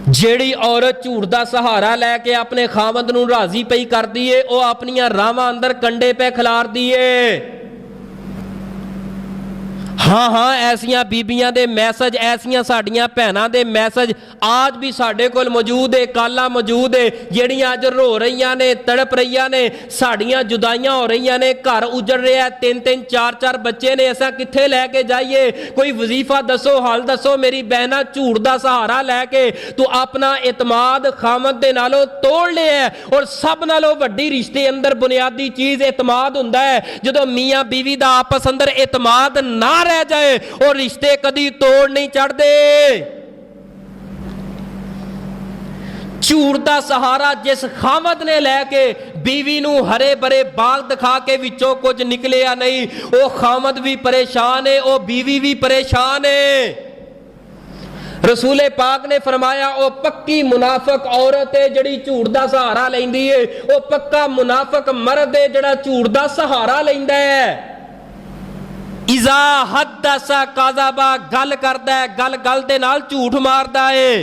ਜਿਹੜੀ ਔਰਤ ਝੂਠ ਦਾ ਸਹਾਰਾ ਲੈ ਕੇ ਆਪਣੇ ਖਾਵੰਦ ਨੂੰ ਰਾਜ਼ੀ ਪਈ ਕਰਦੀ ਏ, ਉਹ ਆਪਣੀਆਂ ਰਾਵਾਂ ਅੰਦਰ ਕੰਡੇ ਪੈ ਖਿਲਾਰਦੀ ਏ। हाँ हाँ ऐसियां बीबियां दे मैसेज, ऐसियां साड़ियां भैनां दे मैसेज आज भी साडे कोल मौजूद है, काला मौजूद है, ਜਿਹੜੀਆਂ ਅੱਜ रो रही ने, तड़प रही ने, साड़ियां जुदाइयां हो रही ने, घर उजड़ रहा है, 3-3 4-4 बच्चे ने, असा कित्थे लैके जाइए? कोई वजीफा दसो, हल दसो मेरी बहना। झूठ का सहारा लैके तू अपना एतमाद खामद दे नालों तोड़ लिया है। और सब नालों वड्डी रिश्ते अंदर बुनियादी चीज़ एतमाद हुंदा है। जदों मियाँ बीवी दा आपस अंदर एतमाद ना रह जाए और रिश्ते कदी तोड़ नहीं चढ़ते। झूठ का सहारा जिस खामद ने लैके बीवी नू हरे भरे बाग दिखा के विचों कुछ निकलिया नहीं, वो खामद भी परेशान है, वो बीवी भी परेशान है। रसूले पाक ने फरमाया वो पक्की मुनाफक औरत है जिहड़ी झूठ का सहारा लैंदी है, वो पक्का मुनाफक मर्द है जिहड़ा झूठ का सहारा लैंदा है। इज़ा हद्दसा काज़बा, गल करदा है, गल गल दे नाल झूठ मारदा है।